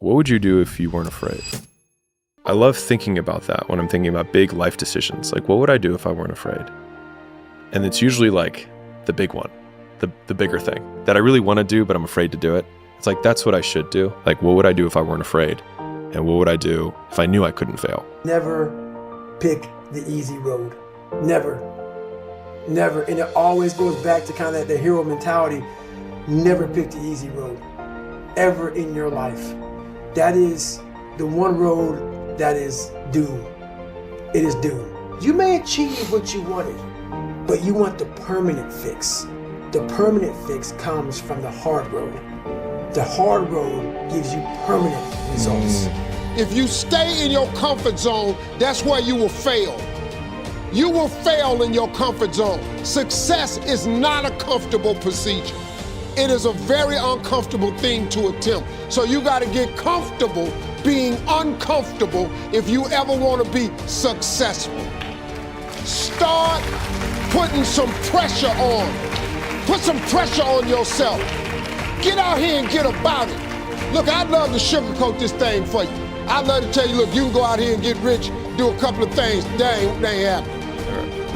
what would you do if you weren't afraid? I love thinking about that when I'm thinking about big life decisions. Like, what would I do if I weren't afraid? And it's usually like the big one, the bigger thing that I really want to do, but I'm afraid to do it. It's like, that's what I should do. Like, what would I do if I weren't afraid? And what would I do if I knew I couldn't fail? Never pick the easy road. Never. Never. And it always goes back to kind of the hero mentality. Never pick the easy road ever in your life. That is the one road that is doomed. It is doomed. You may achieve what you wanted, but you want the permanent fix. The permanent fix comes from the hard road. The hard road gives you permanent results. If you stay in your comfort zone, that's where you will fail. You will fail in your comfort zone. Success is not a comfortable procedure. It is a very uncomfortable thing to attempt. So you got to get comfortable being uncomfortable if you ever want to be successful. Start putting some pressure on. Put some pressure on yourself. Get out here and get about it. Look, I'd love to sugarcoat this thing for you. I'd love to tell you, look, you can go out here and get rich, do a couple of things. They ain't happening.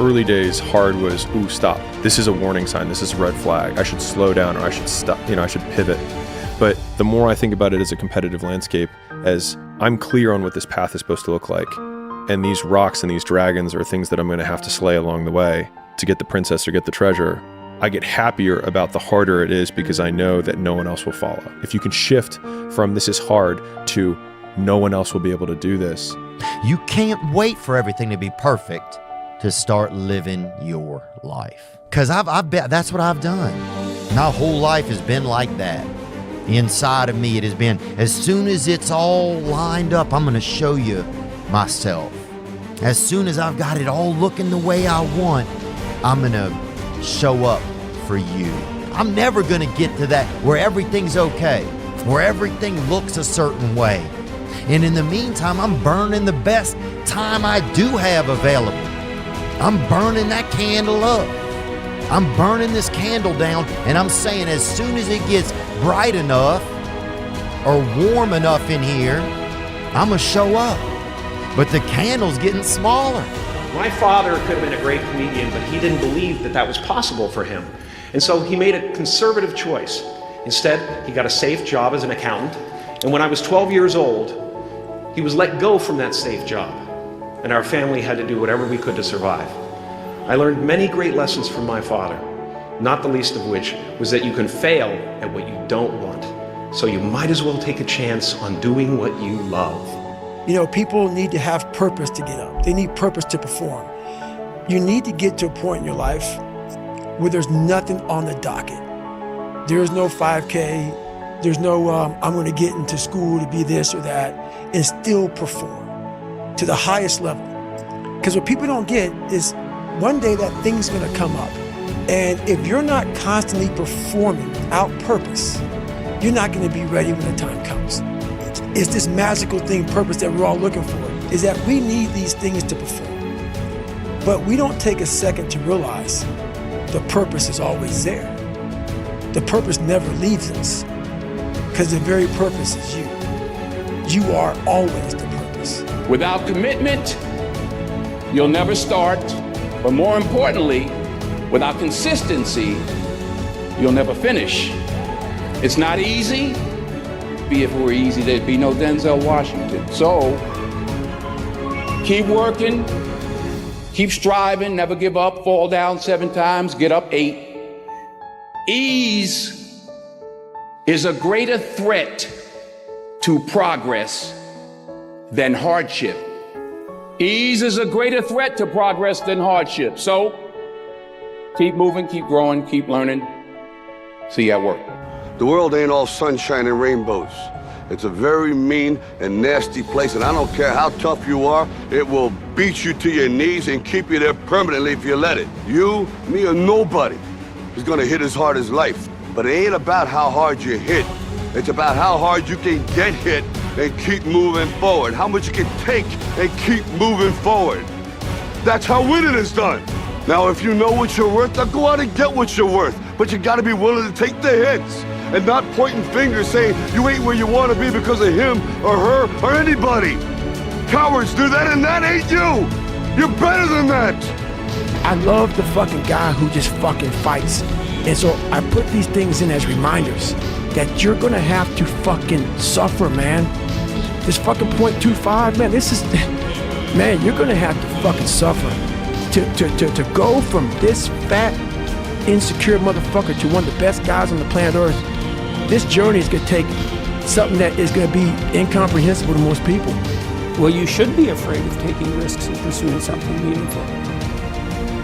Early days, hard was, ooh, stop. This is a warning sign. This is a red flag. I should slow down, or I should stop, I should pivot. But the more I think about it as a competitive landscape, as I'm clear on what this path is supposed to look like, and these rocks and these dragons are things that I'm going to have to slay along the way to get the princess or get the treasure, I get happier about the harder it is because I know that no one else will follow. If you can shift from this is hard to no one else will be able to do this. You can't wait for everything to be perfect to start living your life. Because I've bet that's what I've done. My whole life has been like that. Inside of me, it has been, as soon as it's all lined up, I'm going to show you myself. As soon as I've got it all looking the way I want, I'm going to show up for you. I'm never going to get to that where everything's okay, where everything looks a certain way. And in the meantime, I'm burning the best time I do have available. I'm burning that candle up. I'm burning this candle down, and I'm saying as soon as it gets bright enough or warm enough in here, I'm going to show up. But the candle's getting smaller. My father could have been a great comedian, but he didn't believe that that was possible for him. And so he made a conservative choice. Instead, he got a safe job as an accountant. And when I was 12 years old, he was let go from that safe job. And our family had to do whatever we could to survive. I learned many great lessons from my father, not the least of which was that you can fail at what you don't want. So you might as well take a chance on doing what you love. People need to have purpose to get up. They need purpose to perform. You need to get to a point in your life where there's nothing on the docket. There's no 5K. There's no, I'm going to get into school to be this or that, and still perform to the highest level. Because what people don't get is one day that thing's going to come up. And if you're not constantly performing without purpose, you're not going to be ready when the time comes. It's this magical thing, purpose, that we're all looking for, is that we need these things to perform. But we don't take a second to realize the purpose is always there. The purpose never leaves us, because the very purpose is you. You are always the purpose. Without commitment, you'll never start. But more importantly, without consistency, you'll never finish. It's not easy. If it were easy, there'd be no Denzel Washington. So keep working, keep striving, never give up, fall down 7 times, get up 8. Ease is a greater threat to progress than hardship. Ease is a greater threat to progress than hardship. So keep moving, keep growing, keep learning. See you at work. The world ain't all sunshine and rainbows. It's a very mean and nasty place, and I don't care how tough you are, it will beat you to your knees and keep you there permanently if you let it. You, me, or nobody is gonna hit as hard as life. But it ain't about how hard you hit. It's about how hard you can get hit and keep moving forward. How much you can take and keep moving forward. That's how winning is done. Now, if you know what you're worth, now go out and get what you're worth. But you gotta be willing to take the hits and not pointing fingers saying you ain't where you want to be because of him or her or anybody. Cowards do that, and that ain't you. You're better than that. I love the fucking guy who just fucking fights. And so I put these things in as reminders that you're gonna have to fucking suffer, man. This fucking .25, man, this is, man, you're gonna have to fucking suffer to go from this fat, insecure motherfucker to one of the best guys on the planet Earth. This journey is gonna take something that is gonna be incomprehensible to most people. Well, you should be afraid of taking risks and pursuing something meaningful.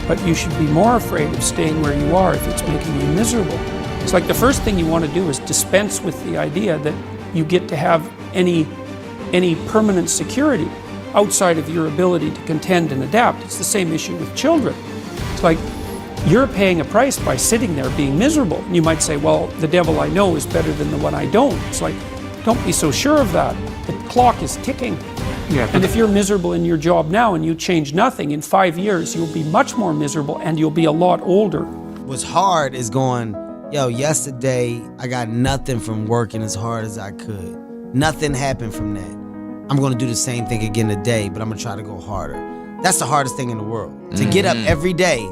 But you should be more afraid of staying where you are if it's making you miserable. It's like the first thing you want to do is dispense with the idea that you get to have any permanent security outside of your ability to contend and adapt. It's the same issue with children. It's like you're paying a price by sitting there being miserable. And you might say, well, the devil I know is better than the one I don't. It's like, don't be so sure of that. The clock is ticking. Yeah, and if you're miserable in your job now and you change nothing, in 5 years you'll be much more miserable and you'll be a lot older. What's hard is going, yo, yesterday I got nothing from working as hard as I could. Nothing happened from that. I'm gonna do the same thing again today, but I'm gonna try to go harder. That's the hardest thing in the world. To get up every day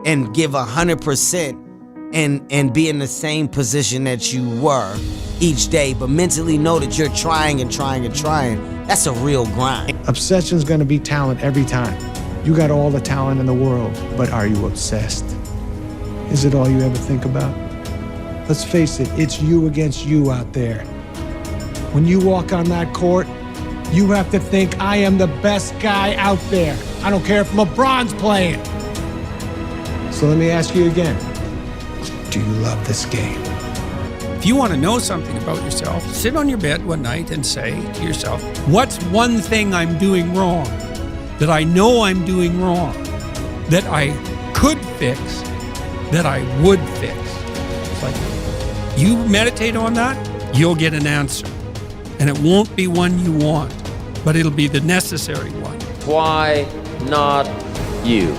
and give 100% and be in the same position that you were each day, but mentally know that you're trying and trying and trying. That's a real grind. Obsession's gonna be talent every time. You got all the talent in the world, but are you obsessed? Is it all you ever think about? Let's face it, it's you against you out there. When you walk on that court, you have to think, I am the best guy out there. I don't care if LeBron's playing. So let me ask you again, do you love this game? If you want to know something about yourself, sit on your bed one night and say to yourself, what's one thing I'm doing wrong that I know I'm doing wrong, that I could fix, that I would fix? It's like, you meditate on that, you'll get an answer. And it won't be one you want, but it'll be the necessary one. Why not you?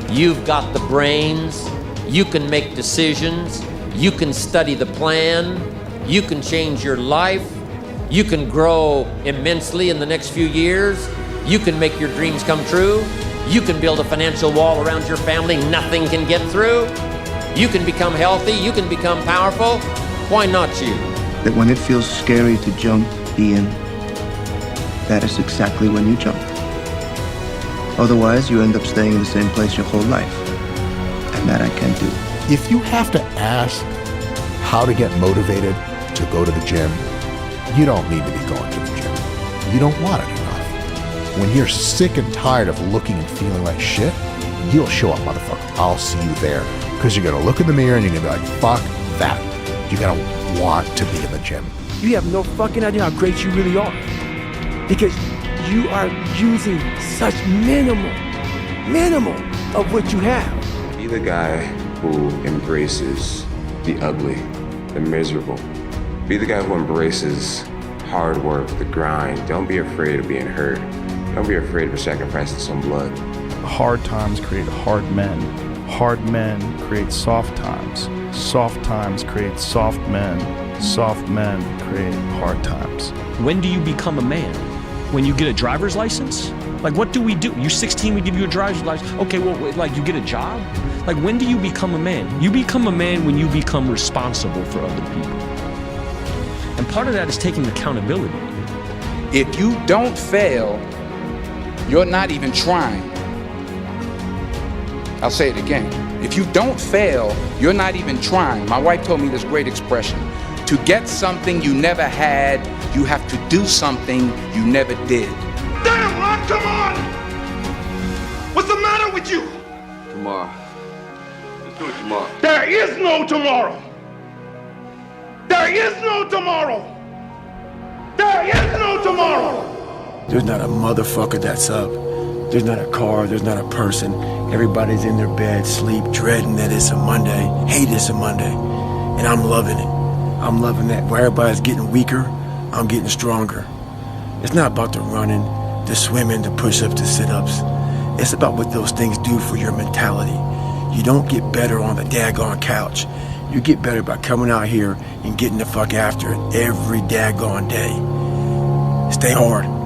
You've got the brains, you can make decisions, you can study the plan, you can change your life, you can grow immensely in the next few years, you can make your dreams come true, you can build a financial wall around your family nothing can get through, you can become healthy, you can become powerful. Why not you? That when it feels scary to jump, be in, that is exactly when you jump. Otherwise, you end up staying in the same place your whole life. And that I can't do. If you have to ask how to get motivated to go to the gym, you don't need to be going to the gym. You don't want it enough. When you're sick and tired of looking and feeling like shit, you'll show up, motherfucker. I'll see you there. Because you're going to look in the mirror and you're going to be like, fuck that. You're going to want to be in the gym. You have no fucking idea how great you really are. Because you are using such minimal of what you have. Be the guy who embraces the ugly, the miserable. Be the guy who embraces hard work, the grind. Don't be afraid of being hurt. Don't be afraid of sacrificing some blood. Hard times create hard men. Hard men create soft times. Soft times create soft men. Soft men create hard times. When do you become a man? When you get a driver's license? Like, what do we do? You're 16, we give you a driver's license. Okay, well, like, you get a job? Like, when do you become a man? You become a man when you become responsible for other people. And part of that is taking accountability. If you don't fail, you're not even trying. I'll say it again. If you don't fail, you're not even trying. My wife told me this great expression. To get something you never had, you have to do something you never did. Damn, Ron, come on! What's the matter with you? Tomorrow. Let's do it tomorrow. There is no tomorrow. There is no tomorrow. There is no tomorrow. There's not a motherfucker that's up. There's not a car, there's not a person. Everybody's in their bed, sleep, dreading that it's a Monday, hate it's a Monday. And I'm loving it. I'm loving that. Where everybody's getting weaker, I'm getting stronger. It's not about the running, the swimming, the push-ups, the sit-ups. It's about what those things do for your mentality. You don't get better on the daggone couch. You get better by coming out here and getting the fuck after it every daggone day. Stay hard.